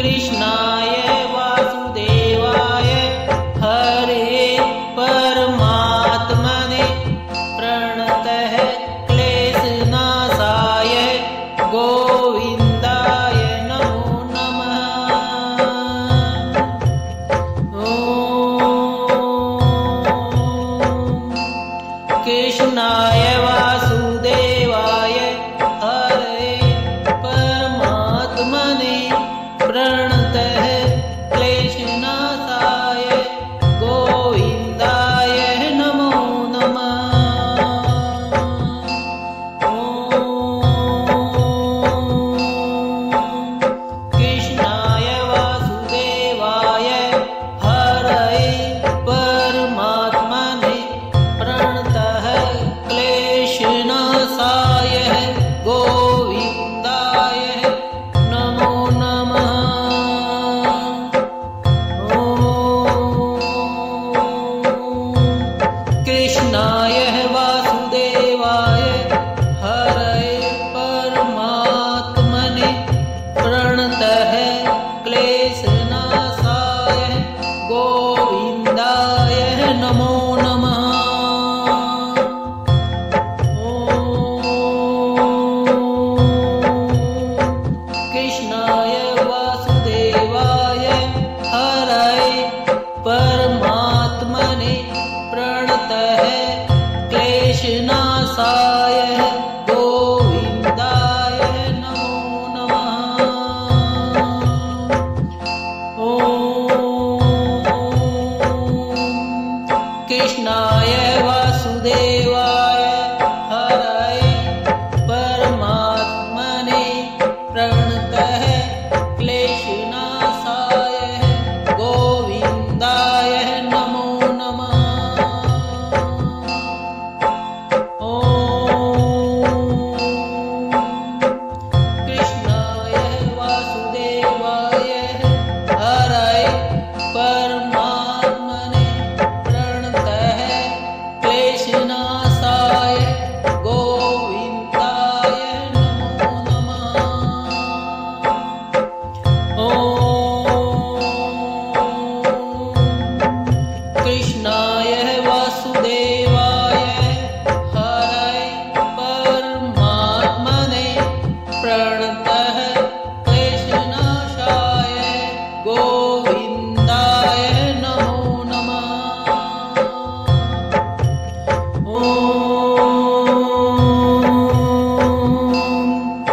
कृष्णाय वासुदेवाय हरे परमात्मने प्रणतः क्लेशनाशाय गोविन्दाय नमो नमः। कृष्णाय वासुदेवाय हरे परमात्मने प्रणतः क्लेशनाशाय गोविन्दाय नमो नमः। कृष्णाय वासुदेवाय हरे परमात्मने प्रणतः क्लेशनाशाय गोविन्दाय नमो नमः। कृष्णाय वासुदेवाय हरे परमात्मने प्रणतः क्लेशनाशाय गोविन्दाय नमो नमः। कृष्णाय वासुदेवाय हरे परमात्मने प्रणतः क्लेशनाशाय गोविन्दाय नमो नमः। कृष्णाय वासुदेवाय हरे परमात्मने प्रणतः क्लेशनाशाय गोविन्दाय नमो नमः। कृष्णाय वासुदेवाय हरे परमात्मने प्रणतः क्लेशनाशाय गोविन्दाय नमो नमः। कृष्णाय वासुदेवाय हरे परमात्मने प्रणतः क्लेशनाशाय गोविन्दाय नमो नमः।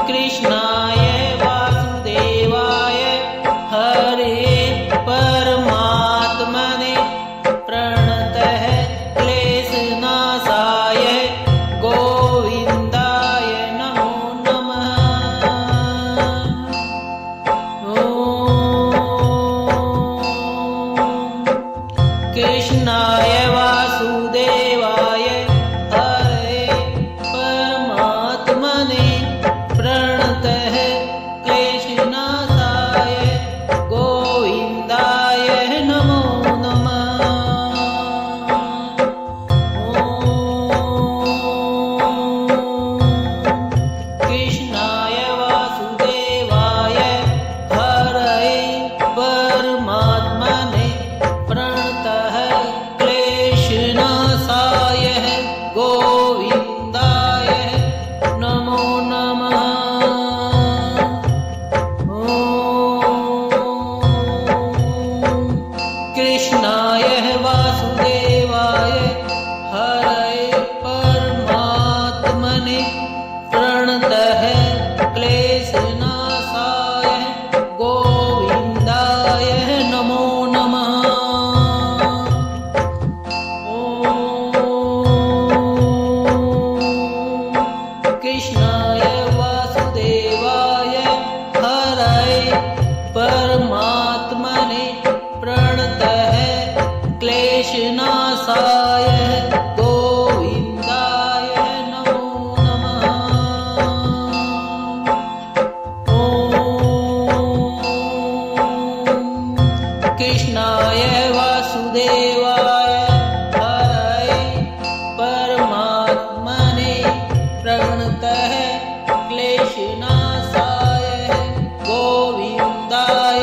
कृष्णाय वासुदेवाय हरे परमात्मने प्रणतः क्लेशनाशाय गोविन्दाय नमो नमः। कृष्णाय वासुदेवाय हरे परमात्मने प्रणतः क्लेशनाशाय गोविन्दाय नमो नमः। कृष्णाय वासुदेवाय हरे परमात्मने प्रणतः क्लेशनाशाय गोविन्दाय नमो नमः। कृष्णाय वासुदेवाय हरे परमात्मने प्रणतः क्लेशनाशाय गोविन्दाय नमो नमः। कृष्णाय वासुदेवाय हरे परमात्मने प्रणतः क्लेशनाशाय गोविन्दाय नमो नमः। कृष्णाय वासुदेवाय हरे परमात्मने प्रणतः क्लेशनाशाय गोविन्दाय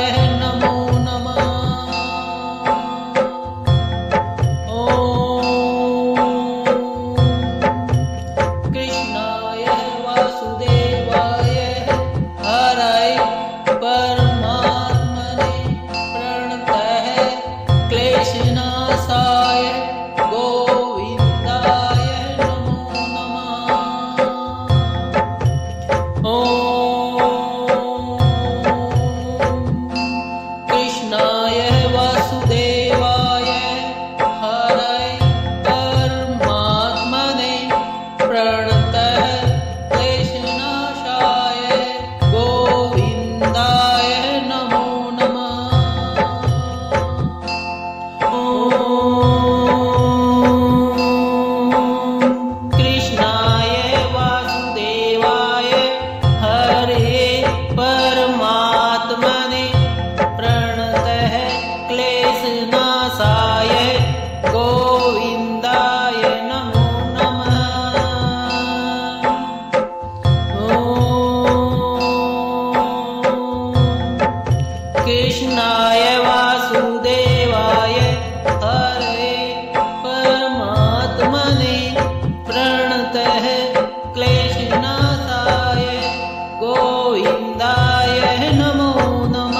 कृष्णाय वासुदेवाय हरे परमात्मने प्रणतः क्लेशनाशाय गोविन्दाय नमो नमः।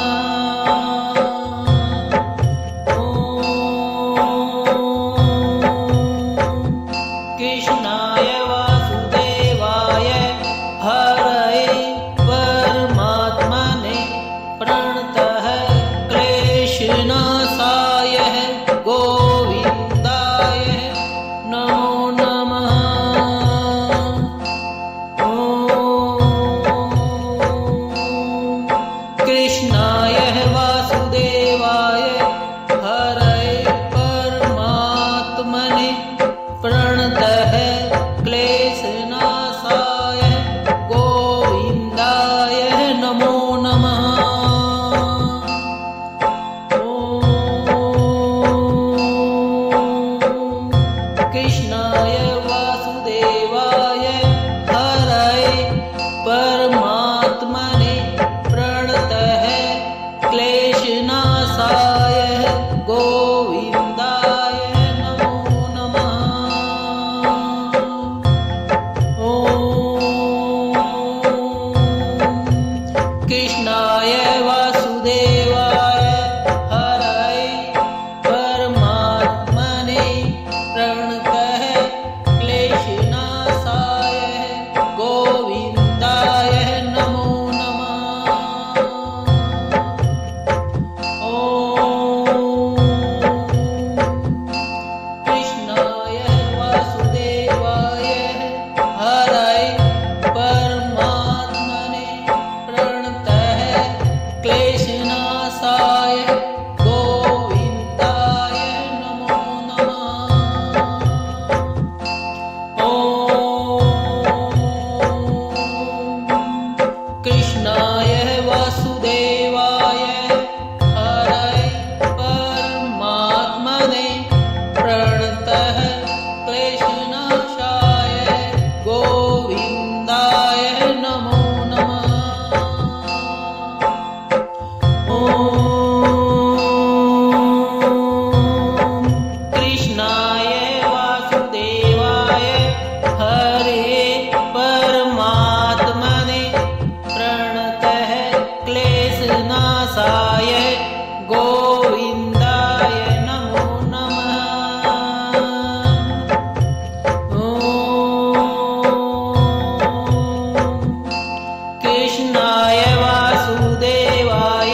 कृष्णाय वासुदेवाय हरे परमात्मने प्रणतः क्लेशनाशाय गोविन्दाय नमो नमः। कृष्णाय वासुदेवाय हरे परमात्मने प्रणतः क्लेशनाशाय गोविन्दाय नमो नमः। कृष्णाय वासुदेवाय हरे परमात्मने प्रणतः क्लेशनाशाय गोविन्दाय नमो नमः। कृष्णाय वासुदेवाय हरे परमात्मने प्रणतः क्लेशनाशाय गोविन्दाय नमो नमः। कृष्णाय वासुदेवाय हरे परमात्मने प्रणतः क्लेशनाशाय गोविन्दाय नमो नमः। कृष्णाय वासुदेवाय हरे परमात्मने प्रणतः क्लेशनाशाय गोविन्दाय नमो नमः। कृष्णाय वासुदेवाय हरे परमात्मने प्रणतः क्लेशनाशाय गोविन्दाय नमो नमः। कृष्णाय वासुदेवाय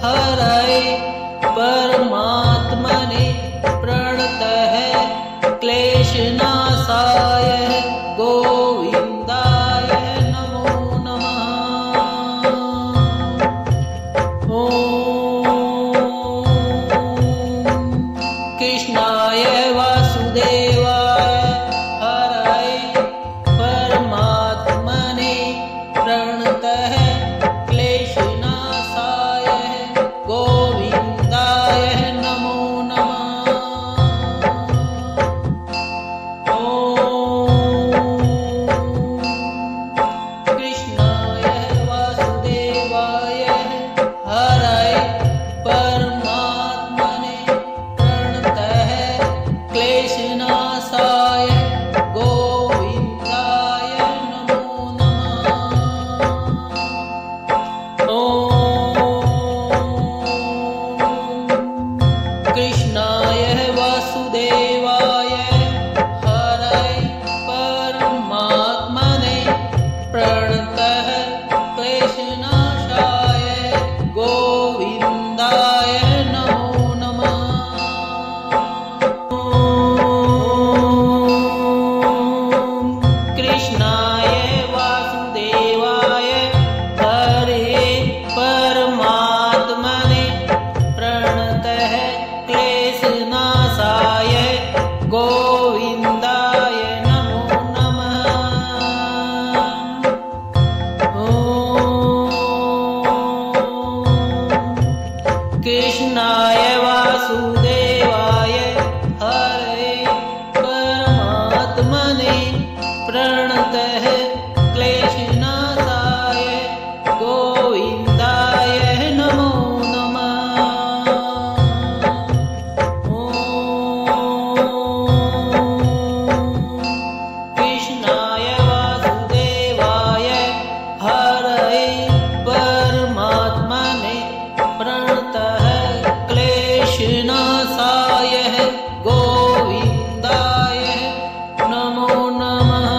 हरये परमात्मने प्रणतः क्लेशनाशाय गोविन्दाय नमो नमः। कृष्णाय वासुदेवाय हरये परमात्मने प्रणतः क्लेशनाशाय गोविन्दाय नमो नमः। कृष्णाय वासुदेवाय हरये परमात्मने प्रणतः क्लेशनाशाय गोविन्दाय नमो नमः। कृष्णाय वासुदेवाय हरये परमात्मने प्रणतः क्लेशनाशाय गोविन्दाय नमो नमः। कृष्णाय वासुदेवाय हरये परमात्मने प्रणतः क्लेशनाशाय गोविन्दाय नमो नमः। कृष्णाय वासुदेवाय हरये परमात्मने प्रणतः क्लेशनाशाय गोविन्दाय नमो नमः। कृष्णाय वासुदेवाय हरये परमात्मने प्रणतः क्लेशनाशाय गोविन्दाय नमो नमः।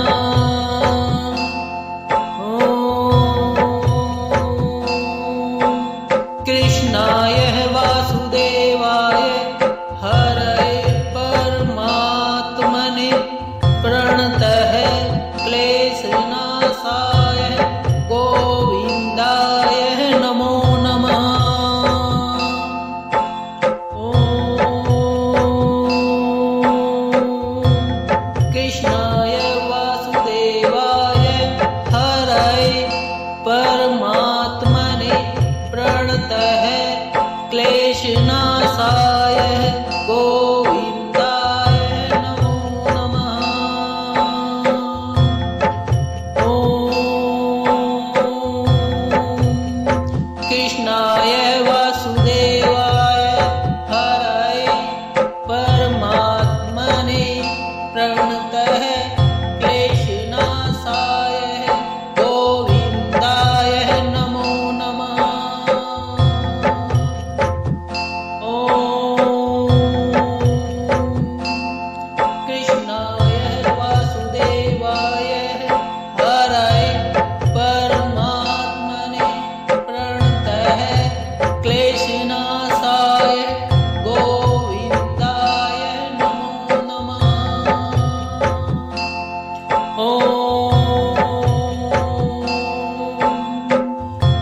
कृष्णाय वासुदेवाय हरये परमात्मने प्रणतः क्लेशनाशाय गोविन्दाय नमो नमः। कृष्णाय वासुदेवाय हरये परमात्मने प्रणतः क्लेशनाशाय गोविन्दाय नमो नमः। कृष्णाय वासुदेवाय हरये परमात्मने प्रणतः क्लेशनाशाय गोविन्दाय नमो नमः। कृष्णाय वासुदेवाय हरये परमात्मने प्रणतः क्लेशनाशाय गोविन्दाय नमो नमः।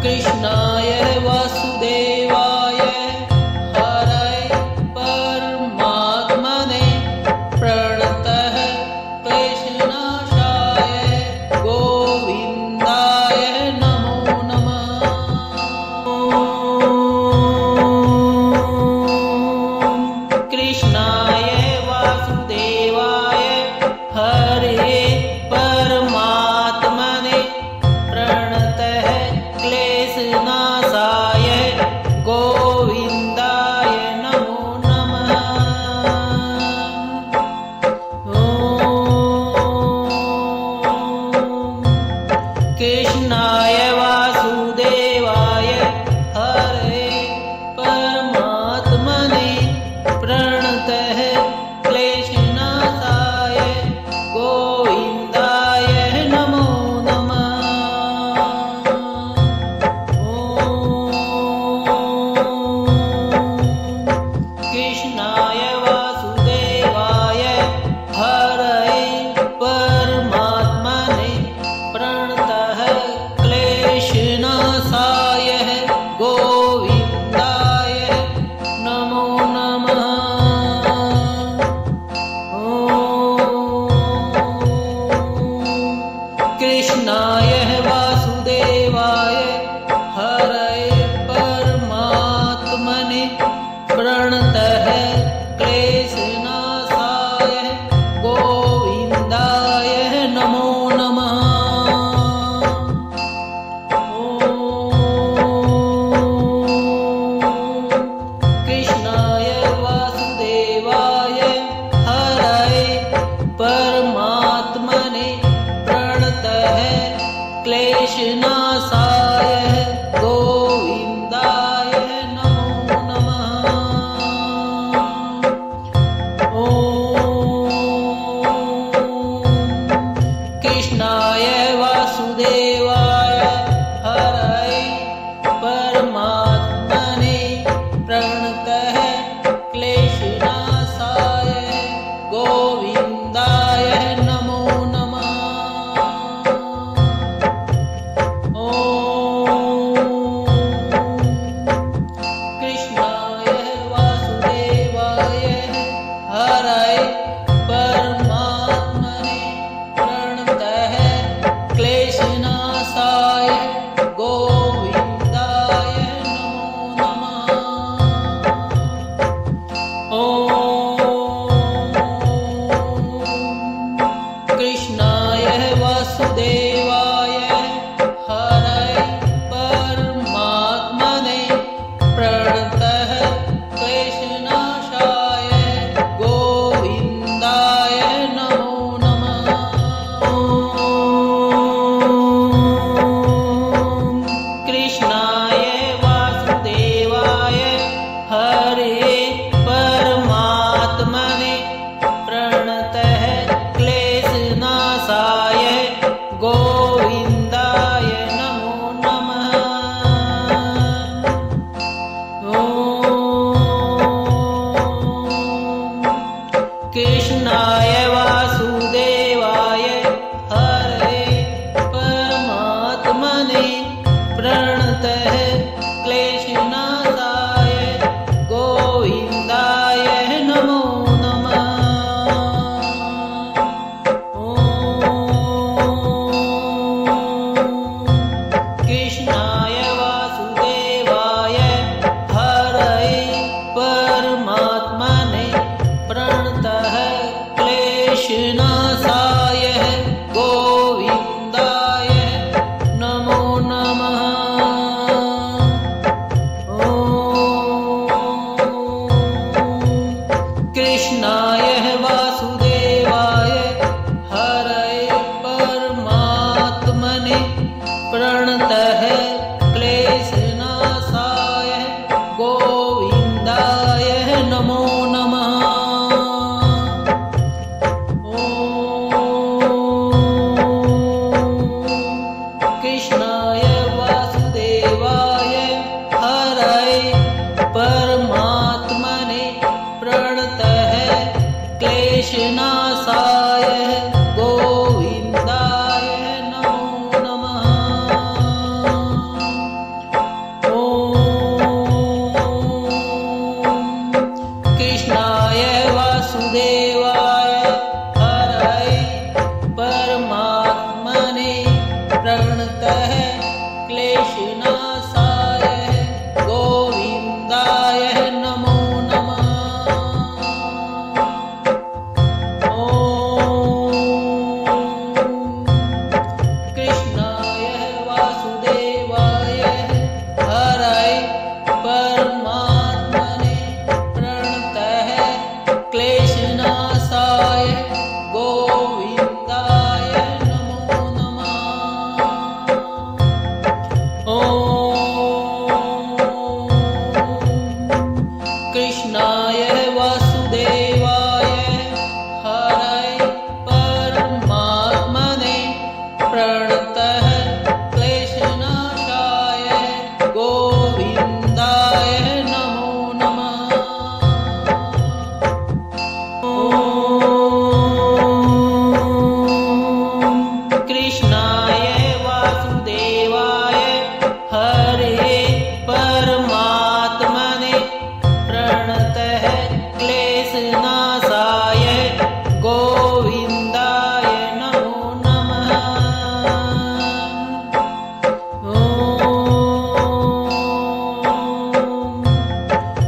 कृष्णाय वासुदेवाय हरये परमात्मने प्रणतः क्लेशनाशाय गोविन्दाय नमो नमः।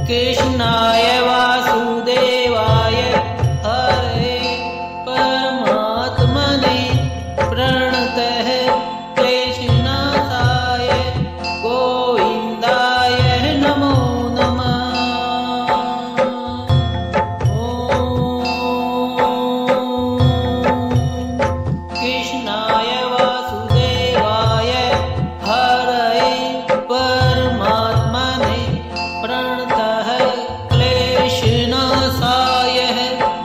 कृष्णाय वासुदेवाय हरे परमात्मने प्रणतः क्लेशनाशाय गोविन्दाय नमो नमः। कृष्णाय वासुदेवाय हरे परमात्मने प्रणतः क्लेशनाशाय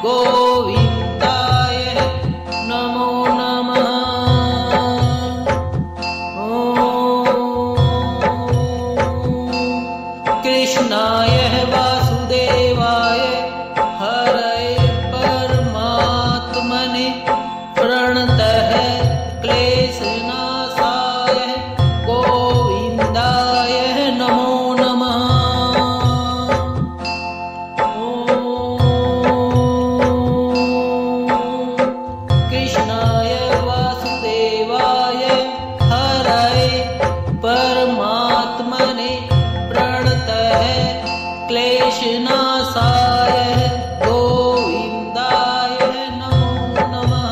गोविन्दाय नमो नमः। कृष्णाय वासुदेवाय हरे परमात्मने प्रणतः क्लेशनाशाय गोविन्दाय नमो नमः। कृष्णाय वासुदेवाय हरे परमात्मने प्रणतः क्लेशनाशाय गोविन्दाय नमो नमः।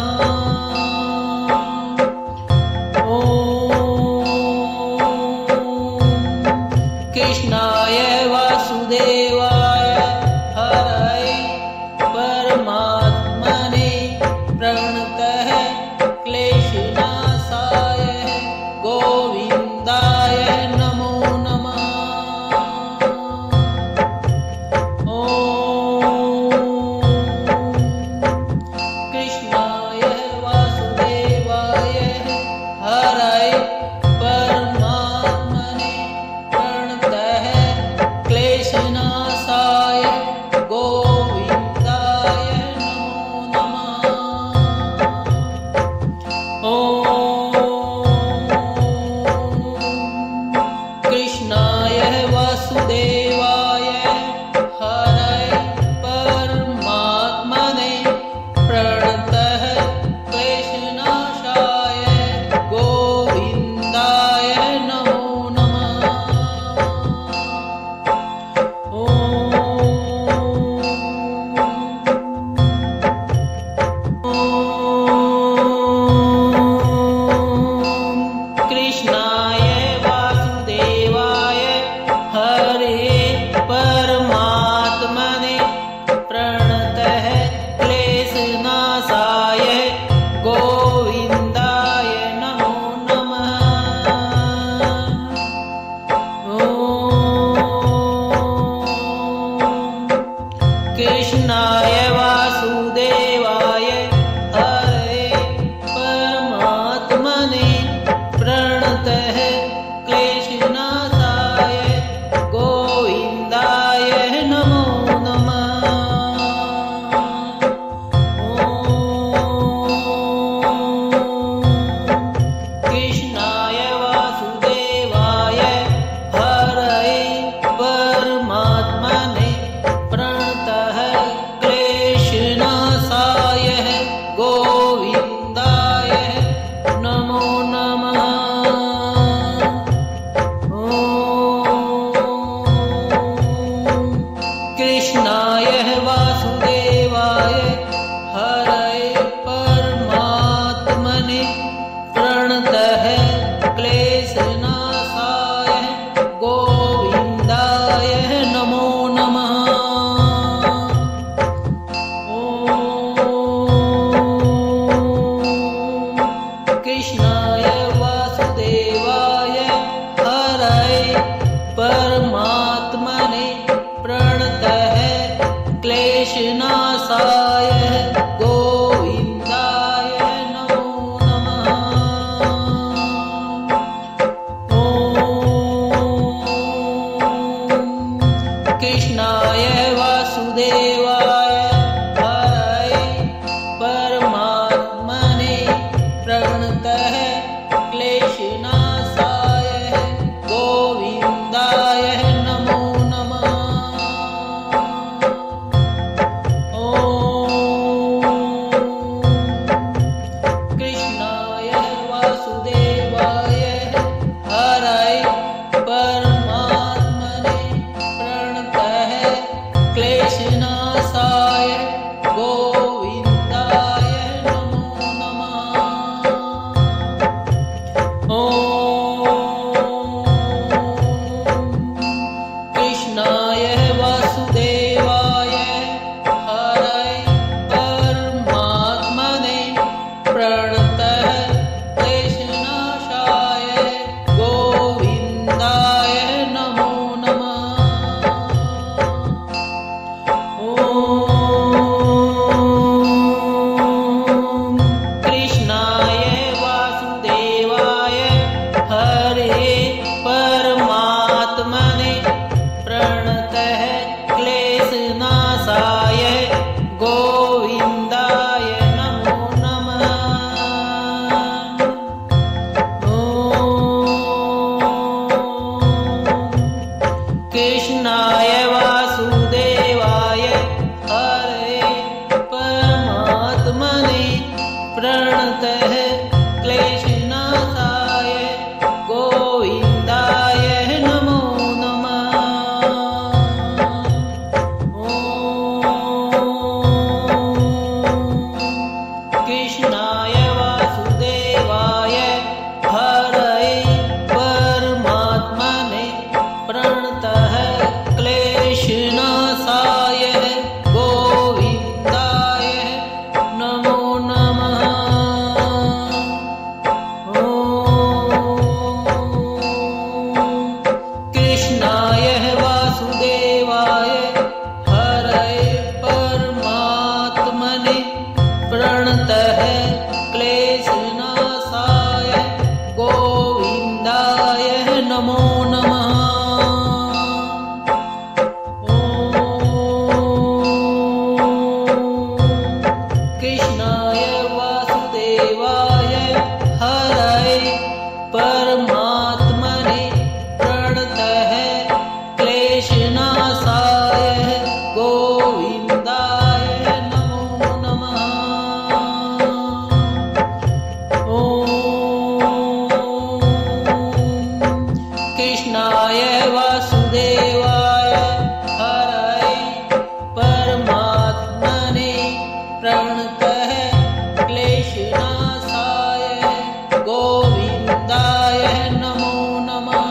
कृष्णाय वासुदेवाय हरे परमात्मने प्रणतः क्लेशनाशाय गोविन्दाय नमो नमः। कृष्णाय वासुदेवाय हरे परमात्मने प्रणतः क्लेशनाशाय गोविन्दाय नमो नमः। कृष्णाय वासुदेवाय हरे परमात्मने प्रणतः क्लेशनाशाय गोविन्दाय नमो नमः। कृष्णाय वासुदेवाय हरे परमात्मने प्रणतः क्लेशनाशाय गोविन्दाय नमो नमः। कृष्णाय वासुदेवाय हरे परमात्मने प्रणतः क्लेशनाशाय गोविन्दाय नमो नमः। कृष्णाय वासुदेवाय हरे परमात्मने प्रणतः क्लेशनाशाय गोविन्दाय नमो नमः। कृष्णाय वासुदेवाय हरे परमात्मने प्रणतः क्लेशनाशाय गोविन्दाय नमो नमः। कृष्णाय वासुदेवाय हरे परमात्मने प्रणतः क्लेशनाशाय गोविन्दाय नमो नमः। कृष्णाय वासुदेवाय हरे परमात्मने प्रणतः क्लेशनाशाय गोविन्दाय नमो नमः। कृष्णाय वासुदेवाय हरे परमात्मने प्रणतः कृष्णाय वासुदेवाय हरे परमात्मने प्रणतः क्लेशनाशाय गोविन्दाय नमो नमः। कृष्णाय वासुदेवाय हरे परमात्मने प्रणतः क्लेशनाशाय गोविन्दाय नमो नमः। कृष्णाय वासुदेवाय हरे परमात्मने प्रणतः क्लेशनाशाय गोविन्दाय नमो नमः। कृष्णाय वासुदेवाय हरे परमात्मने प्रणतः क्लेशनाशाय गोविन्दाय नमो नमः। कृष्णाय वासुदेवाय हरे परमात्मने प्रणतः क्लेशनाशाय गोविन्दाय नमो नमः।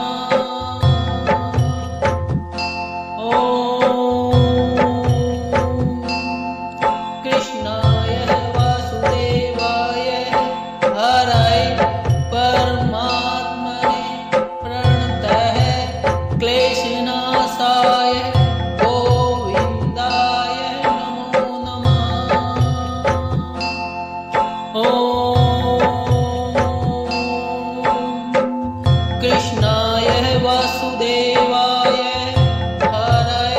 कृष्णाय वासुदेवाय हरे परमात्मने प्रणतः क्लेशनाशाय गोविन्दाय नमो नमः। कृष्णाय वासुदेवाय हरे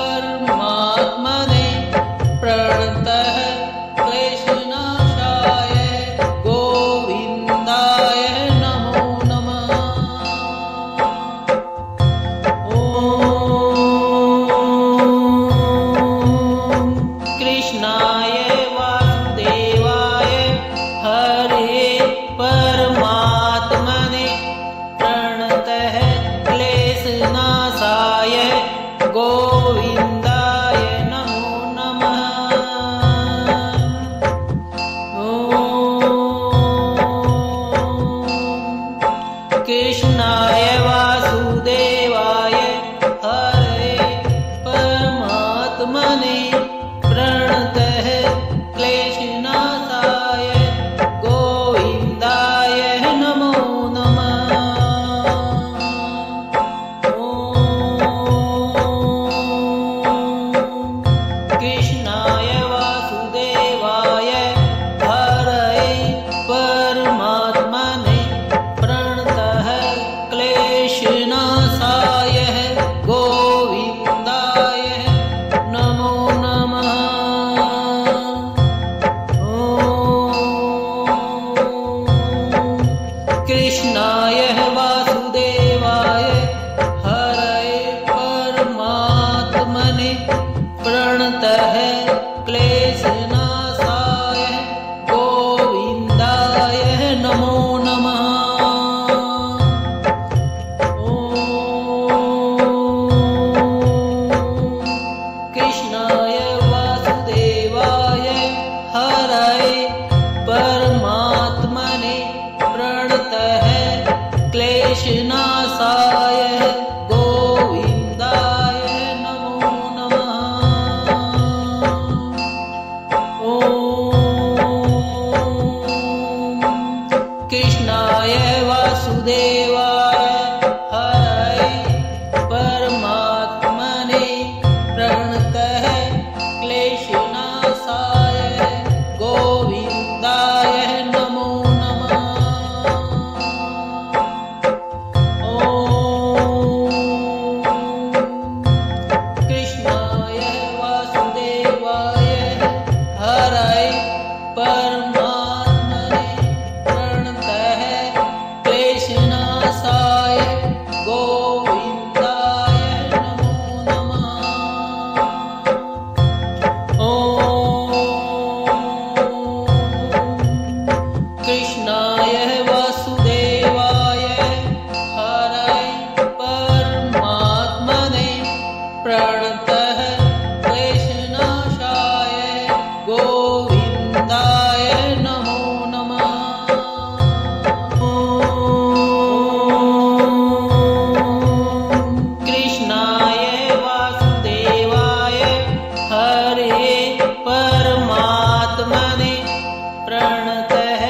परमात्मने प्रणतः क्लेशनाशाय गोविन्दाय नमो नमः। कृष्णाय वासुदेवाय हरे परमात्मने प्रणतः क्लेशनाशाय गोविन्दाय नमो नमः। कृष्णाय वासुदेवाय हरे परमात्मने प्रणतः क्लेशनाशाय गोविन्दाय नमो नमः। कृष्णाय वासुदेवाय हरे परमात्मने प्रणतः क्लेशनाशाय गोविन्दाय नमो नमः। कृष्णाय वासुदेवाय हरे परमात्मने प्रणतः क्लेशनाशाय गोविन्दाय नमो नमः। कृष्णाय वासुदेवाय हरे परमात्मने प्रणतः क्लेशनाशाय गोविन्दाय नमो नमः। प्रणतः क्लेशनाशाय गोविन्दाय नमो नमः। कृष्णाय वासुदेवाय हरे परमात्मने प्रणतः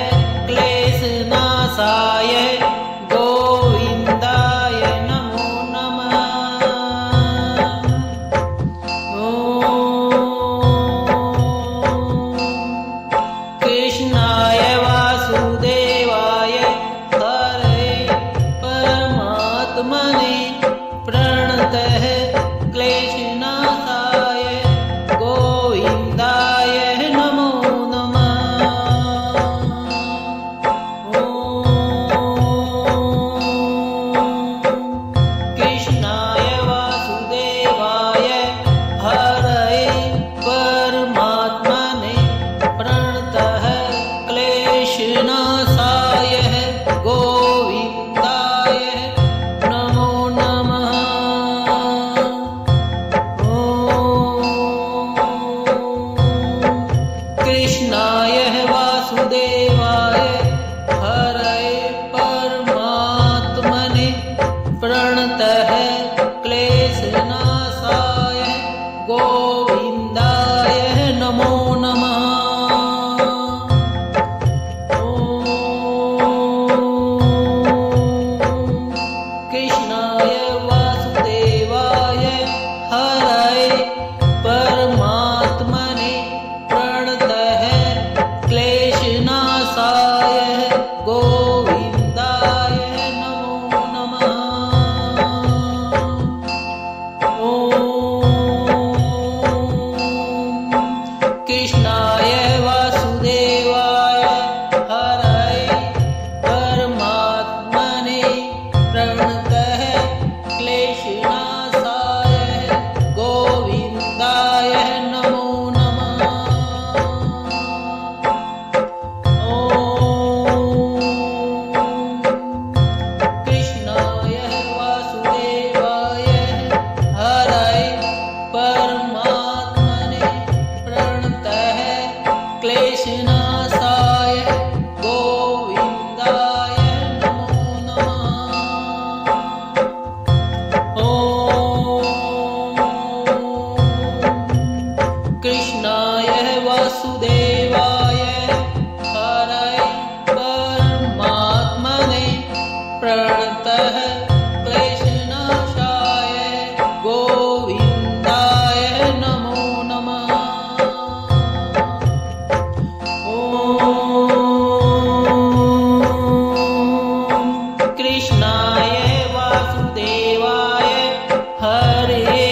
क्लेशनाशाय गोविन्दाय नमो नमः। कृष्णाय वासुदेवाय हरे परमात्मने प्रणतः क्लेशनाशाय गोविन्दाय नमो नमः। कृष्णाय वासुदेवाय हरे परमात्मने प्रणतः क्लेशनाशाय गोविन्दाय नमो नमः। कृष्णाय वासुदेवाय हरे परमात्मने प्रणतः क्लेशनाशाय गोविन्दाय नमो नमः। कृष्णाय वासुदेवाय हरे परमात्मने प्रणतः क्लेशनाशाय गोविन्दाय नमो नमः। कृष्णाय वासुदेवाय हरे परमात्मने प्रणतः क्लेशनाशाय गोविन्दाय नमो नमः। कृष्णाय वासुदेवाय हरे परमात्मने प्रणतः क्लेशनाशाय गोविन्दाय नमो नमः। कृष्णाय वासुदेवाय हरे परमात्मने प्रणतः क्लेशनाशाय गोविन्दाय नमो नमः। कृष्णाय वासुदेवाय हरे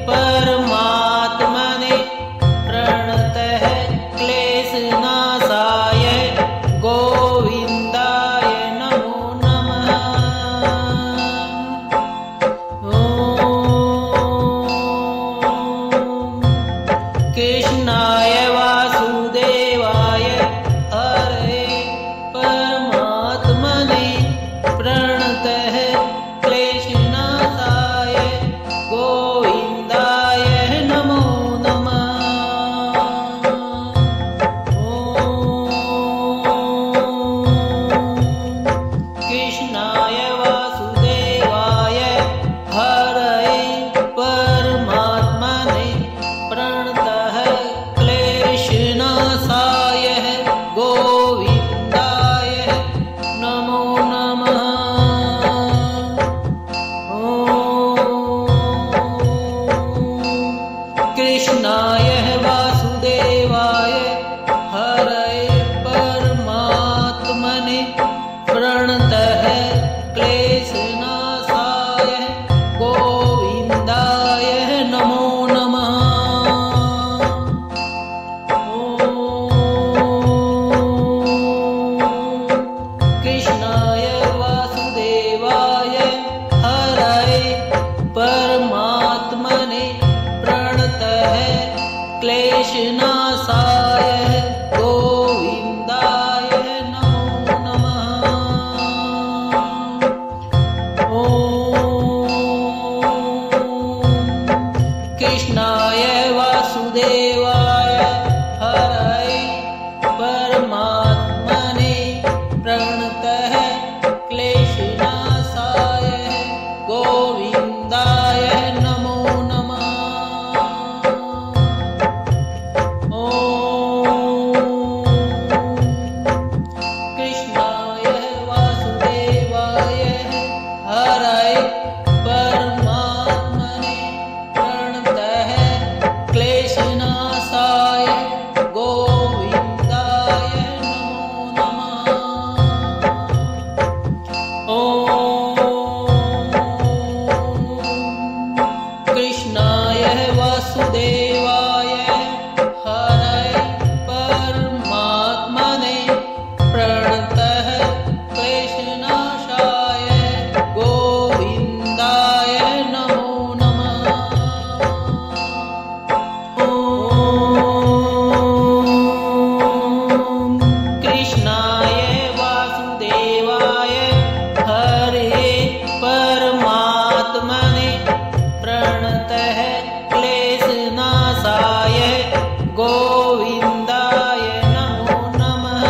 परमात्मने प्रणतः क्लेशनाशाय गोविन्दाय नमो नमः। कृष्णाय वासुदेवाय हरे परमात्मने प्रणतः क्लेशनाशाय गोविन्दाय नमो नमः। कृष्णाय वासुदेवाय हरे परमात्मने प्रणतः क्लेशनाशाय गोविन्दाय नमो नमः। कृष्णाय वासुदेवाय हरे परमात्मने प्रणतः क्लेशनाशाय गोविन्दाय नमो नमः। कृष्णाय वासुदेवाय हरे परमात्मने प्रणतः क्लेशनाशाय गोविन्दाय नमो नमः। कृष्णाय वासुदेवाय हरये परमात्मने प्रणतः क्लेशनाशाय गोविन्दाय नमो नमः। कृष्णाय वासुदेवाय हरये परमात्मने प्रणतः क्लेशनाशाय गोविन्दाय नमो नमः। कृष्णाय वासुदेवाय हरये परमात्मने प्रणतः क्लेशनाशाय गोविन्दाय नमो नमः। कृष्णाय वासुदेवाय हरये परमात्मने प्रणतः क्लेशनाशाय गोविन्दाय नमो नमः।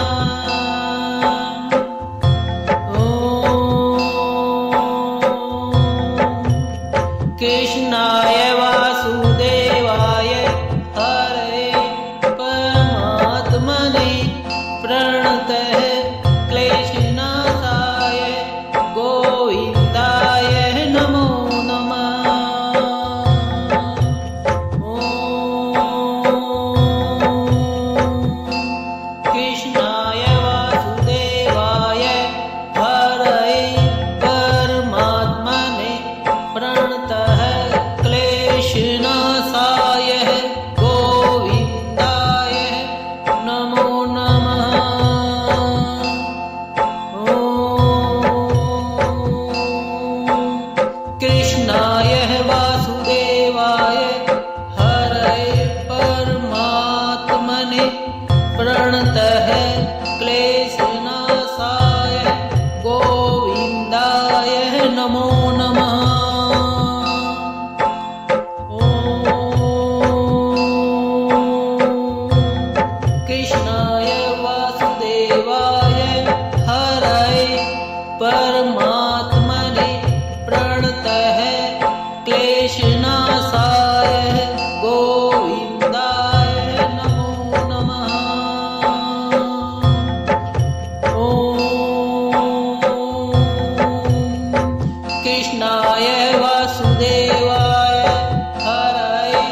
कृष्णाय वासुदेवाय हरये परमात्मने प्रणतः क्लेशनाशाय गोविन्दाय नमो नमः। कृष्णाय वासुदेवाय हरये परमात्मने प्रणतः क्लेशनाशाय गोविन्दाय नमो नमः। कृष्णाय वासुदेवाय हरये परमात्मने प्रणतः क्लेशनाशाय गोविन्दाय नमो नमः। कृष्णाय वासुदेवाय हरये परमात्मने प्रणतः क्लेशनाशाय गोविन्दाय नमो नमः। कृष्णाय वासुदेवाय हरये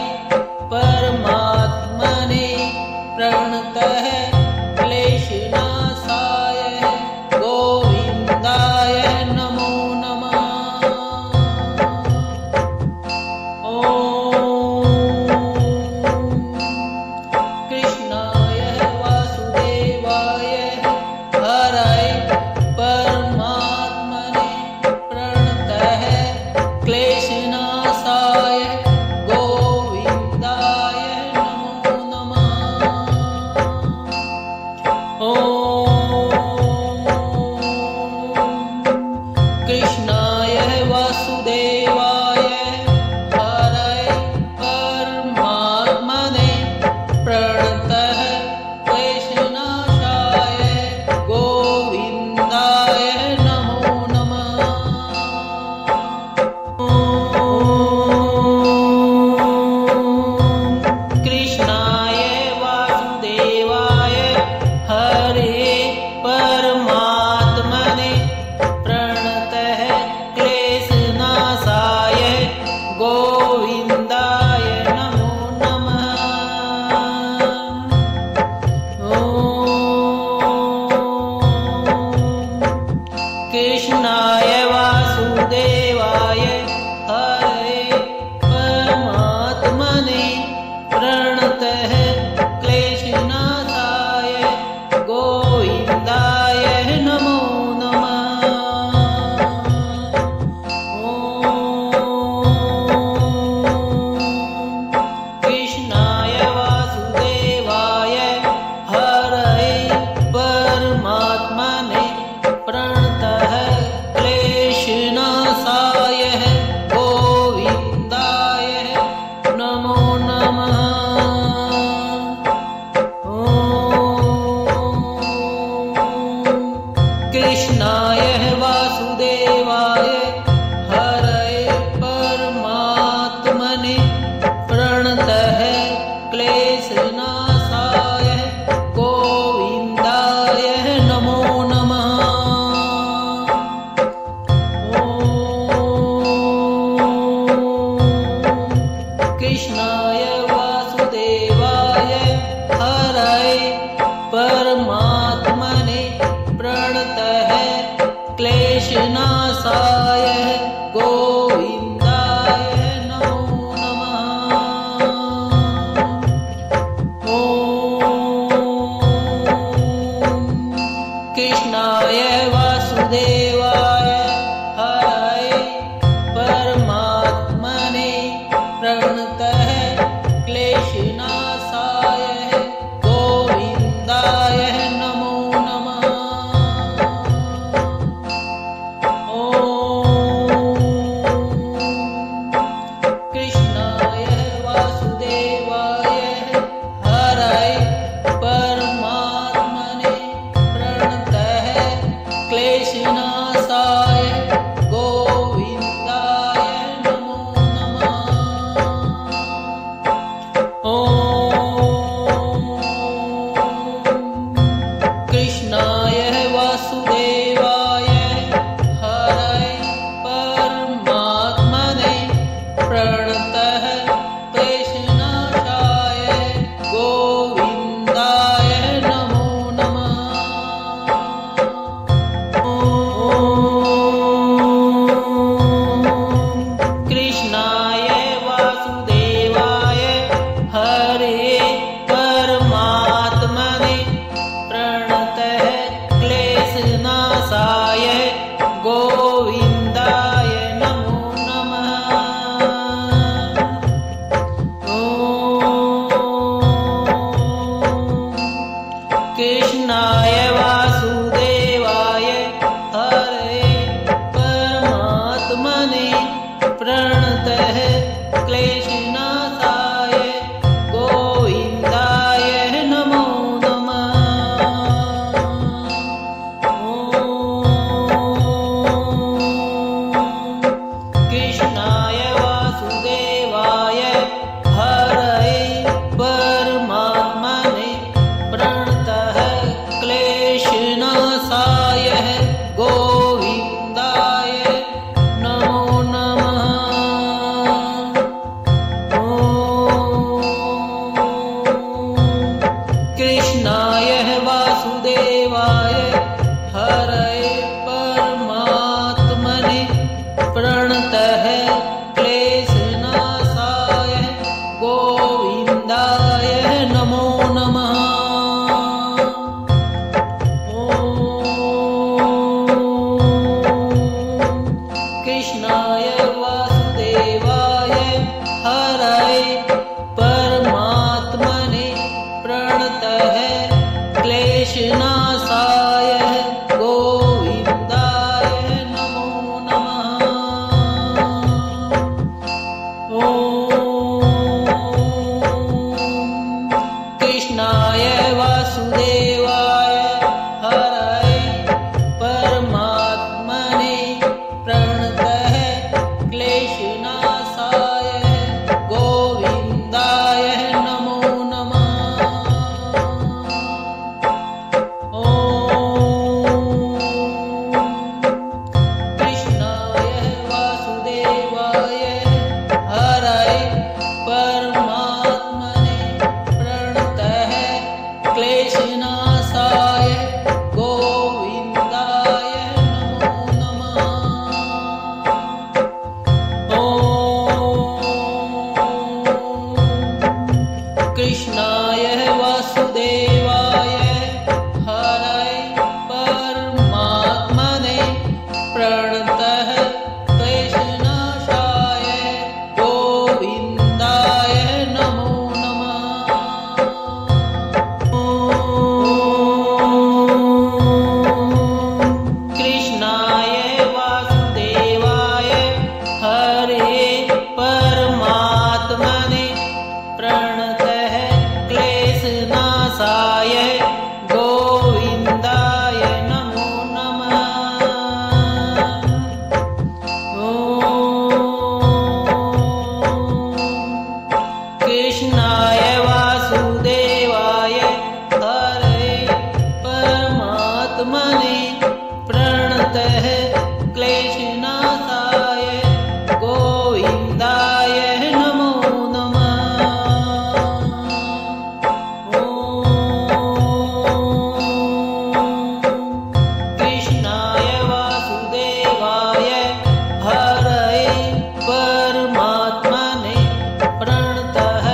परमात्मने प्रणतः क्लेशनाशाय गोविन्दाय नमो नमः। कृष्णाय वासुदेवाय हरये परमात्मने प्रणतः क्लेशनाशाय गोविन्दाय नमो नमः। कृष्णाय वासुदेवाय हरये परमात्मने प्रणतः क्लेशनाशाय गोविन्दाय नमो नमः। कृष्णाय वासुदेवाय हरये परमात्मने प्रणतः क्लेशनाशाय गोविन्दाय नमो नमः। कृष्णाय वासुदेवाय हरये परमात्मने प्रणतः क्लेशनाशाय गोविन्दाय नमो नमः। कृष्णाय वासुदेवाय हरये परमात्मने प्रणतः क्लेशनाशाय गोविन्दाय नमो क्लेशनाशाय गोविन्दाय नमो नमः। कृष्णाय वासुदेवाय हरये परमात्मने प्रणतः क्लेशनाशाय गोविन्दाय नमो नमः। कृष्णाय वासुदेवाय हरये परमात्मने प्रणतः क्लेशनाशाय गोविन्दाय नमो नमः। कृष्णाय वासुदेवाय हरये परमात्मने प्रणतः क्लेशनाशाय गोविन्दाय नमो नमः। कृष्णाय वासुदेवाय हरये परमात्मने प्रणतः क्लेशनाशाय गोविन्दाय नमो नमः। कृष्णाय वासुदेवाय हरये परमात्मने प्रणतः क्लेशनाशाय गोविन्दाय नमो नमः। कृष्णाय वासुदेवाय हरये परमात्मने प्रणतः क्लेशनाशाय गोविन्दाय नमो नमः। कृष्णाय वासुदेवाय हरये परमात्मने प्रणतः क्लेशनाशाय गोविन्दाय नमो नमः। कृष्णाय वासुदेवाय हरये परमात्मने प्रणतः क्लेशनाशाय गोविन्दाय नमो नमः। कृष्णाय वासुदेवाय हरये परमात्मने प्रणतः क्लेशनाशाय गोविन्दाय नमो नमः। कृष्णाय वासुदेवाय हरये परमात्मने प्रणतः क्लेशनाशाय गोविन्दाय नमो नमः। कृष्णाय वासुदेवाय हरये परमात्मने प्रणतः क्लेशनाशाय गोविन्दाय नमो नमः। कृष्णाय वासुदेवाय हरये परमात्मने प्रणतः क्लेशनाशाय गोविन्दाय नमो नमः। कृष्णाय वासुदेवाय हरये परमात्मने प्रणतः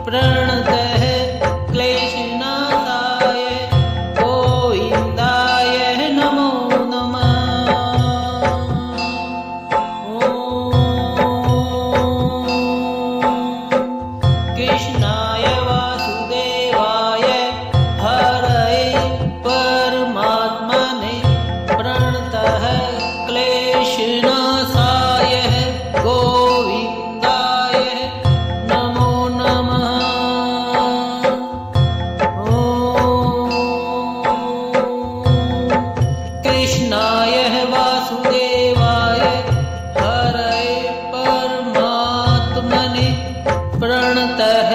प्रणतः क्लेशनाशाय गोविन्दाय नमो नमः। कृष्णाय वासुदेवाय हरये परमात्मने प्रणतः क्लेशनाशाय गोविन्दाय नमो नमः। कृष्णाय वासुदेवाय हरये परमात्मने प्रणतः